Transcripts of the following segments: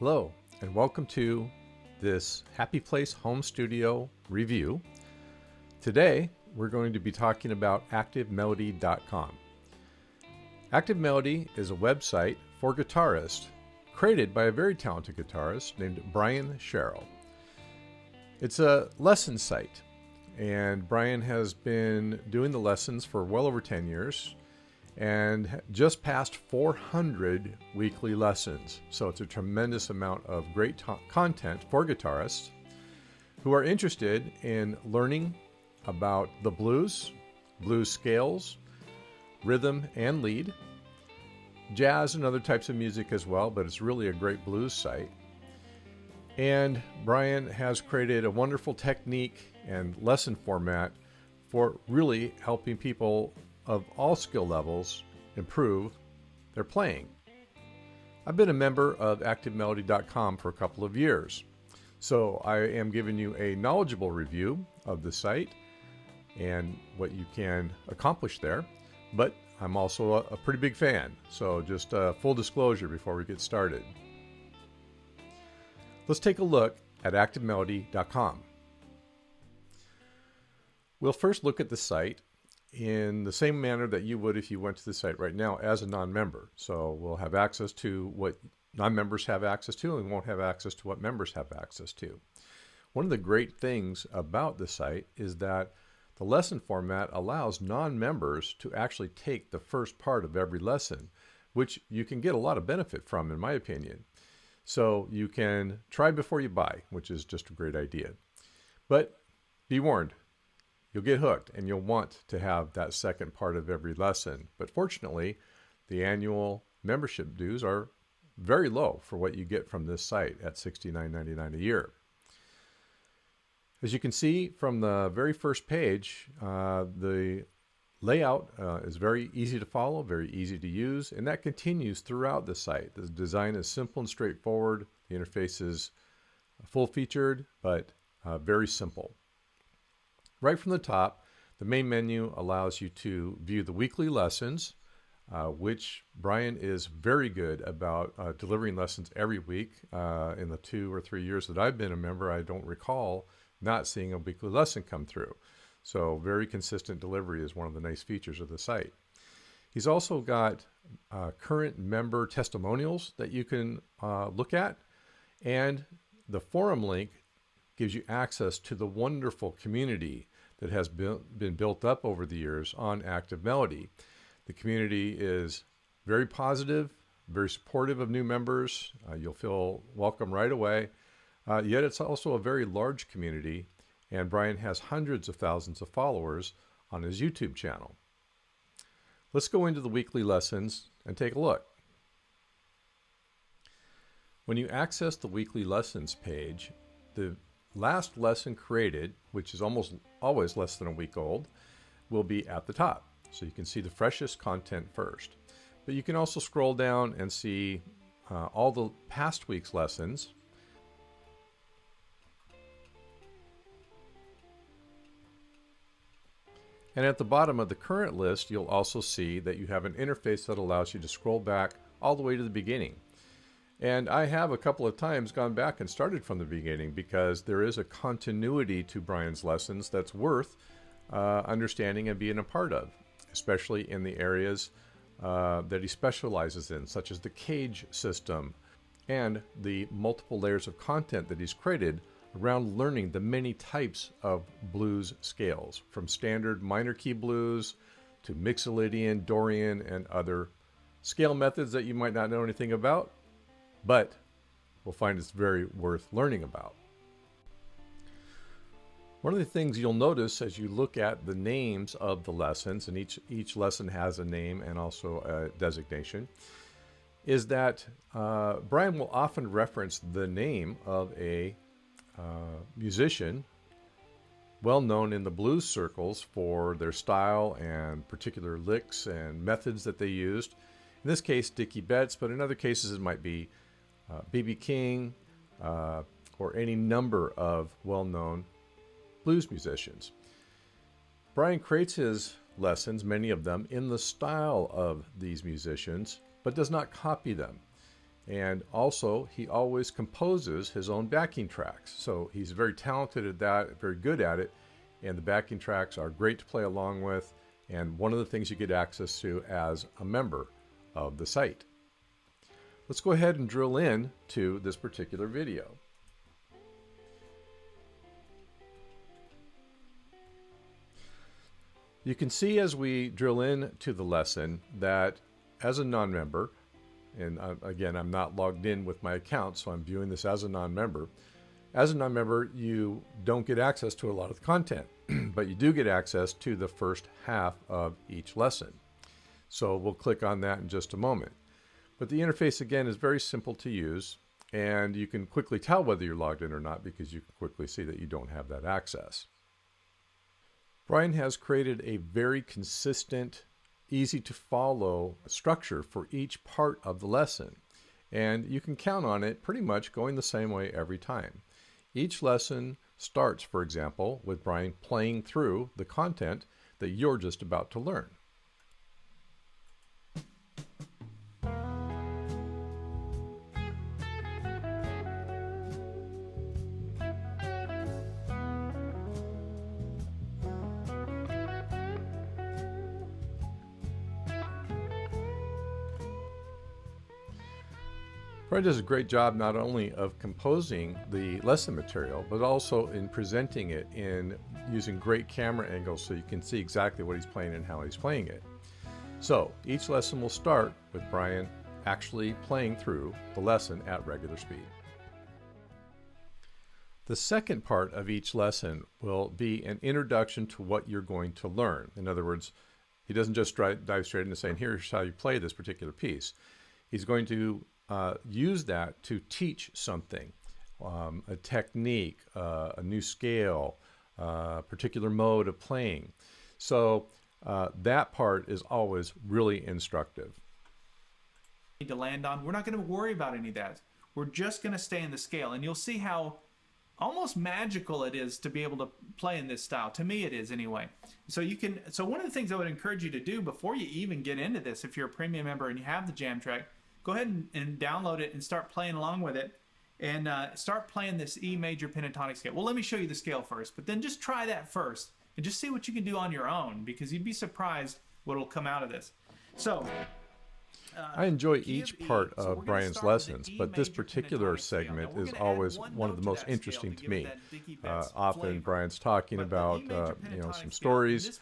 Hello, and welcome to this Happy Place Home Studio review. Today, we're going to be talking about ActiveMelody.com. Active Melody is a website for guitarists created by a very talented guitarist named Brian Sherrill. It's a lesson site, and Brian has been doing the lessons for well over 10 years and just passed 400 weekly lessons. So it's a tremendous amount of great content for guitarists who are interested in learning about the blues scales, rhythm and lead, jazz and other types of music as well, but it's really a great blues site. And Brian has created a wonderful technique and lesson format for really helping people of all skill levels improve their playing. I've been a member of ActiveMelody.com for a couple of years, so I am giving you a knowledgeable review of the site and what you can accomplish there, but I'm also a pretty big fan, so just full disclosure before we get started. Let's take a look at ActiveMelody.com. We'll first look at the site in the same manner that you would if you went to the site right now as a non-member. So we'll have access to what non-members have access to, and we won't have access to what members have access to. One of the great things about the site is that the lesson format allows non-members to actually take the first part of every lesson, which you can get a lot of benefit from, in my opinion. So you can try before you buy, which is just a great idea. But be warned, you'll get hooked and you'll want to have that second part of every lesson. But fortunately, the annual membership dues are very low for what you get from this site at $69.99 a year. As you can see from the very first page, the layout is very easy to follow, very easy to use, and that continues throughout the site. The design is simple and straightforward. The interface is full-featured, but very simple. Right from the top, the main menu allows you to view the weekly lessons, which Brian is very good about delivering lessons every week. In the 2 or 3 years that I've been a member, I don't recall not seeing a weekly lesson come through. So very consistent delivery is one of the nice features of the site. He's also got current member testimonials that you can look at, and the forum link gives you access to the wonderful community that has been built up over the years on Active Melody. The community is very positive, very supportive of new members. You'll feel welcome right away. Yet it's also a very large community, and Brian has hundreds of thousands of followers on his YouTube channel. Let's go into the weekly lessons and take a look. When you access the weekly lessons page, the last lesson created, which is almost always less than a week old, will be at the top. So you can see the freshest content first. But you can also scroll down and see all the past week's lessons. And at the bottom of the current list, you'll also see that you have an interface that allows you to scroll back all the way to the beginning. And I have a couple of times gone back and started from the beginning because there is a continuity to Brian's lessons that's worth understanding and being a part of, especially in the areas that he specializes in, such as the cage system and the multiple layers of content that he's created around learning the many types of blues scales, from standard minor key blues to Mixolydian, Dorian, and other scale methods that you might not know anything about, but we'll find it's very worth learning about. One of the things you'll notice as you look at the names of the lessons, and each lesson has a name and also a designation, is that Brian will often reference the name of a musician well known in the blues circles for their style and particular licks and methods that they used. In this case, Dickie Betts, but in other cases it might be B.B. King or any number of well-known blues musicians. Brian creates his lessons, many of them, in the style of these musicians, but does not copy them. And also, he always composes his own backing tracks. So he's very talented at that, very good at it. And the backing tracks are great to play along with. And one of the things you get access to as a member of the site. Let's go ahead and drill in to this particular video. You can see as we drill into the lesson that as a non-member, and again, I'm not logged in with my account, so I'm viewing this as a non-member. As a non-member, you don't get access to a lot of the content, but you do get access to the first half of each lesson. So we'll click on that in just a moment. But the interface, again, is very simple to use, and you can quickly tell whether you're logged in or not because you can quickly see that you don't have that access. Brian has created a very consistent, easy to follow structure for each part of the lesson, and you can count on it pretty much going the same way every time. Each lesson starts, for example, with Brian playing through the content that you're just about to learn. Brian does a great job not only of composing the lesson material, but also in presenting it in using great camera angles so you can see exactly what he's playing and how he's playing it. So each lesson will start with Brian actually playing through the lesson at regular speed. The second part of each lesson will be an introduction to what you're going to learn. In other words, he doesn't just dive straight into saying, here's how you play this particular piece. He's going to use that to teach something, a technique, a new scale, a particular mode of playing. So that part is always really instructive. To land on, we're not going to worry about any of that. We're just going to stay in the scale, and you'll see how almost magical it is to be able to play in this style. To me, it is anyway. So one of the things I would encourage you to do before you even get into this, if you're a premium member and you have the jam track, go ahead and download it and start playing along with it, and start playing this E major pentatonic scale. Well, let me show you the scale first, but then just try that first and just see what you can do on your own, because you'd be surprised what will come out of this. So I enjoy each part of Brian's lessons, but this particular segment is always one of the most interesting to me. Often Brian's talking about some stories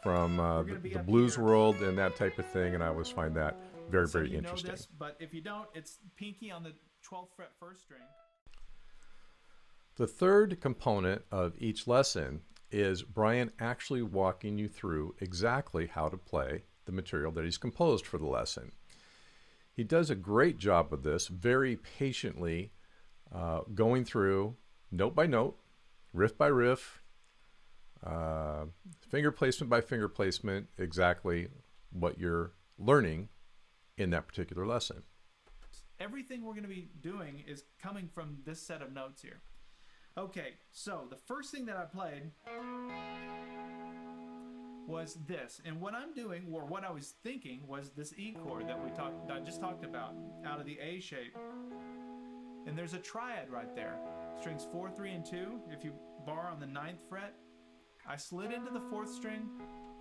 from the blues world and that type of thing, and I always find that very, very interesting. But if you don't, it's pinky on the 12th fret first string. The third component of each lesson is Brian actually walking you through exactly how to play the material that he's composed for the lesson. He does a great job of this, very patiently going through note by note, riff by riff, finger placement by finger placement, exactly what you're learning in that particular lesson. Everything we're going to be doing is coming from this set of notes here. Okay, so the first thing that I played was this, and what I'm doing, or what I was thinking, was this E chord that I just talked about, out of the A shape. And there's a triad right there. Strings 4, 3, and 2. If you bar on the 9th fret, I slid into the 4th string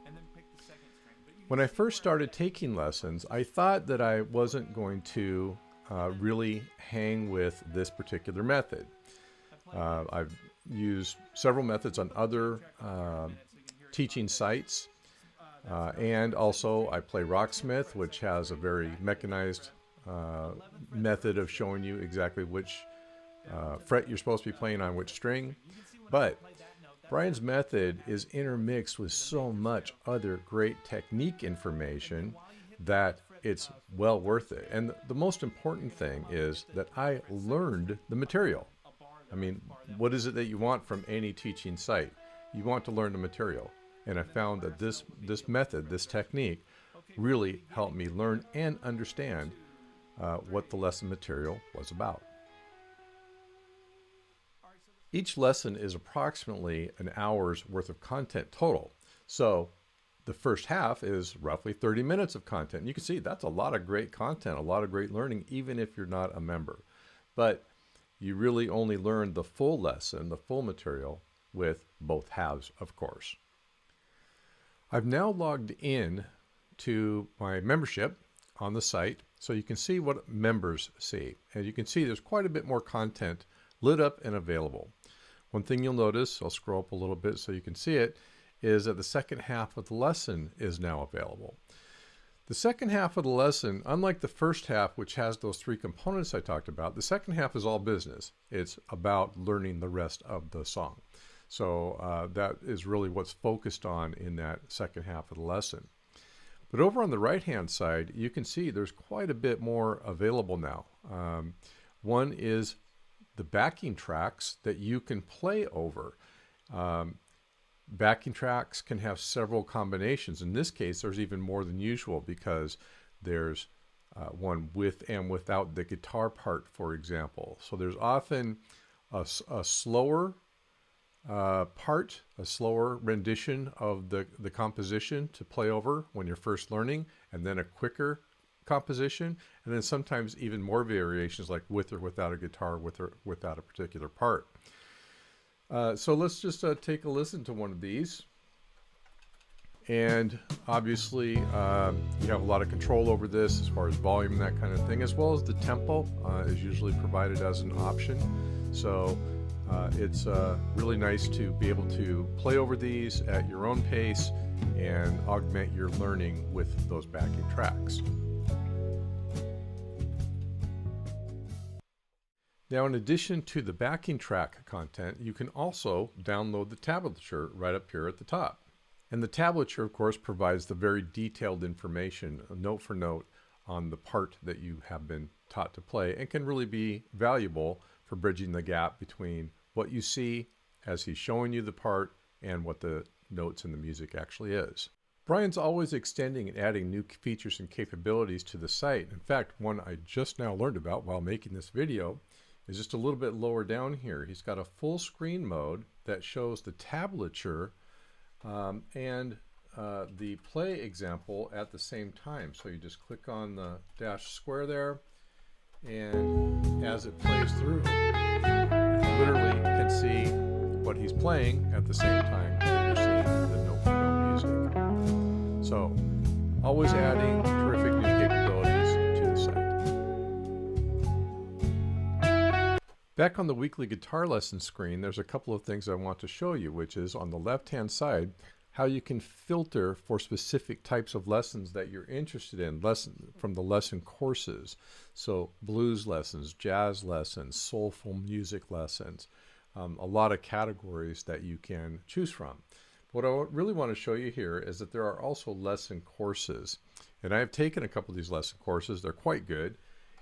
and then picked the 2nd string. When I first started taking lessons, I thought that I wasn't going to really hang with this particular method. I've used several methods on other teaching sites, and also I play Rocksmith, which has a very mechanized method of showing you exactly which fret you're supposed to be playing on which string. But Brian's method is intermixed with so much other great technique information that it's well worth it. And the most important thing is that I learned the material. I mean, what is it that you want from any teaching site? You want to learn the material. And I found that this method, this technique, really helped me learn and understand what the lesson material was about. Each lesson is approximately an hour's worth of content total. So the first half is roughly 30 minutes of content. You can see that's a lot of great content, a lot of great learning, even if you're not a member. But you really only learn the full lesson, the full material, with both halves, of course. I've now logged in to my membership on the site so you can see what members see. And you can see there's quite a bit more content lit up and available. One thing you'll notice, I'll scroll up a little bit so you can see it, is that the second half of the lesson is now available. The second half of the lesson, unlike the first half, which has those three components I talked about, the second half is all business. It's about learning the rest of the song. So that is really what's focused on in that second half of the lesson. But over on the right-hand side, you can see there's quite a bit more available now. One is the backing tracks that you can play over. Backing tracks can have several combinations. In this case, there's even more than usual because there's one with and without the guitar part, for example. So there's often a slower part, a slower rendition of the composition to play over when you're first learning, and then a quicker composition, and then sometimes even more variations like with or without a guitar, with or without a particular part. So let's just take a listen to one of these. And obviously, you have a lot of control over this as far as volume and that kind of thing, as well as the tempo is usually provided as an option. So it's really nice to be able to play over these at your own pace and augment your learning with those backing tracks. Now, in addition to the backing track content, you can also download the tablature right up here at the top. And the tablature, of course, provides the very detailed information, note for note, on the part that you have been taught to play, and can really be valuable for bridging the gap between what you see as he's showing you the part and what the notes in the music actually is. Brian's always extending and adding new features and capabilities to the site. In fact, one I just now learned about while making this video is just a little bit lower down here. He's got a full screen mode that shows the tablature and the play example at the same time. So you just click on the dash square there, and as it plays through, you literally can see what he's playing at the same time that you're seeing the note for note music. So always adding terrific new capabilities to the site. Back on the weekly guitar lesson screen, there's a couple of things I want to show you, which is on the left-hand side, how you can filter for specific types of lessons that you're interested in, from the lesson courses. So blues lessons, jazz lessons, soulful music lessons, a lot of categories that you can choose from. What I really want to show you here is that there are also lesson courses. And I have taken a couple of these lesson courses. They're quite good.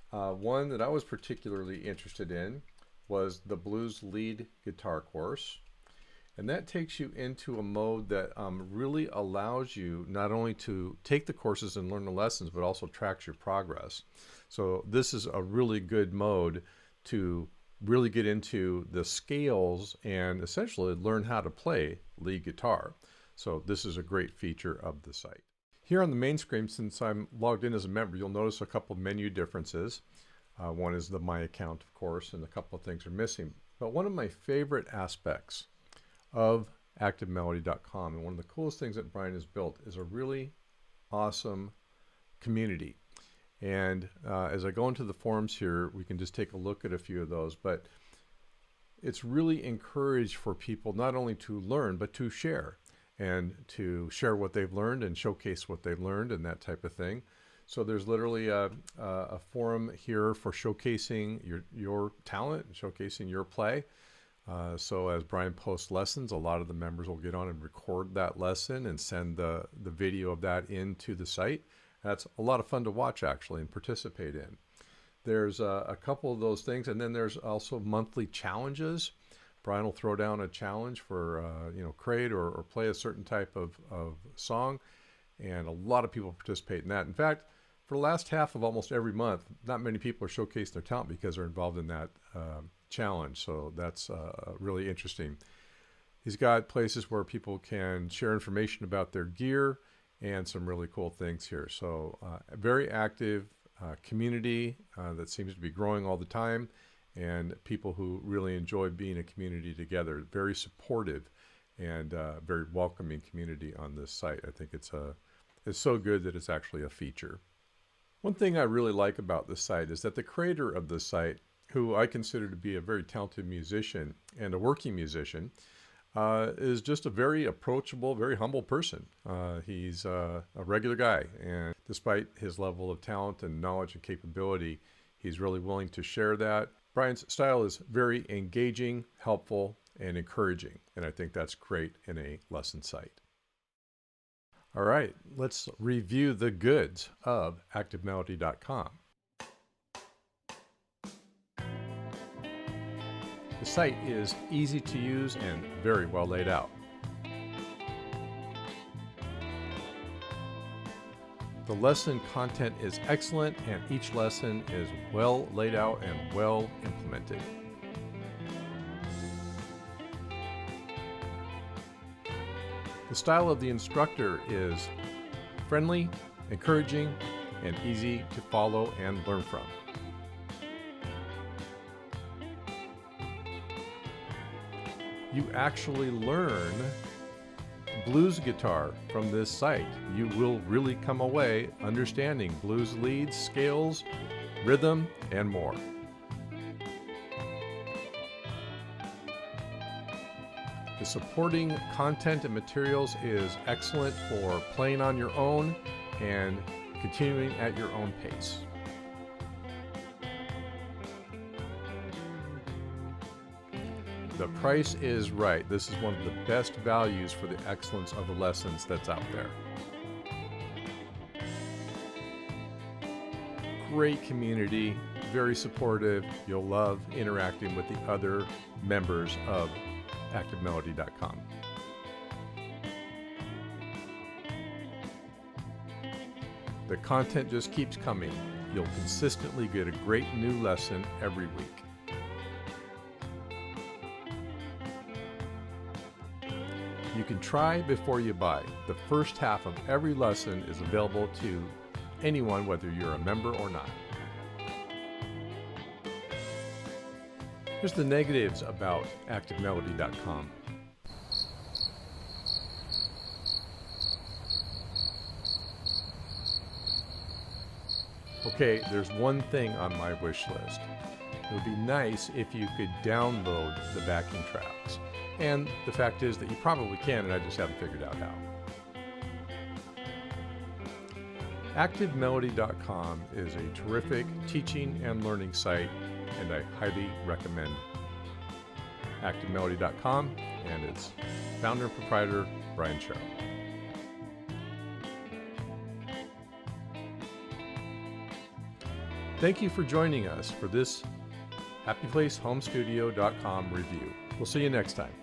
One that I was particularly interested in was the blues lead guitar course. And that takes you into a mode that really allows you not only to take the courses and learn the lessons, but also tracks your progress. So this is a really good mode to really get into the scales and essentially learn how to play lead guitar. So this is a great feature of the site. Here on the main screen, since I'm logged in as a member, you'll notice a couple of menu differences. One is the My Account, of course, and a couple of things are missing. But one of my favorite aspects of ActiveMelody.com, and one of the coolest things that Brian has built, is a really awesome community. And as I go into the forums here, we can just take a look at a few of those. But it's really encouraged for people not only to learn, but to share. And to share what they've learned and showcase what they've learned and that type of thing. So there's literally a forum here for showcasing your talent, showcasing your play. So as Brian posts lessons, a lot of the members will get on and record that lesson and send the video of that into the site. That's a lot of fun to watch actually and participate in. There's a couple of those things, and then there's also monthly challenges. Brian will throw down a challenge for create or play a certain type of song, and a lot of people participate in that. In fact, for the last half of almost every month, not many people are showcasing their talent because they're involved in that challenge. So that's really interesting. He's got places where people can share information about their gear and some really cool things here. So a very active community that seems to be growing all the time, and people who really enjoy being a community together. Very supportive and very welcoming community on this site. I think it's so good that it's actually a feature. One thing I really like about this site is that the creator of this site, who I consider to be a very talented musician and a working musician, is just a very approachable, very humble person. He's a regular guy, and despite his level of talent and knowledge and capability, he's really willing to share that. Brian's style is very engaging, helpful, and encouraging, and I think that's great in a lesson site. All right, let's review the goods of ActiveMelody.com. The site is easy to use and very well laid out. The lesson content is excellent, and each lesson is well laid out and well implemented. The style of the instructor is friendly, encouraging, and easy to follow and learn from. You actually learn blues guitar from this site. You will really come away understanding blues leads, scales, rhythm, and more. The supporting content and materials is excellent for playing on your own and continuing at your own pace. The price is right. This is one of the best values for the excellence of the lessons that's out there. Great community, very supportive. You'll love interacting with the other members of ActiveMelody.com. The content just keeps coming. You'll consistently get a great new lesson every week. You can try before you buy. The first half of every lesson is available to anyone, whether you're a member or not. Here's the negatives about ActiveMelody.com. Okay, there's one thing on my wish list. It would be nice if you could download the backing tracks. And the fact is that you probably can, and I just haven't figured out how. ActiveMelody.com is a terrific teaching and learning site, and I highly recommend ActiveMelody.com and its founder and proprietor, Brian Sherrill. Thank you for joining us for this HappyPlaceHomeStudio.com review. We'll see you next time.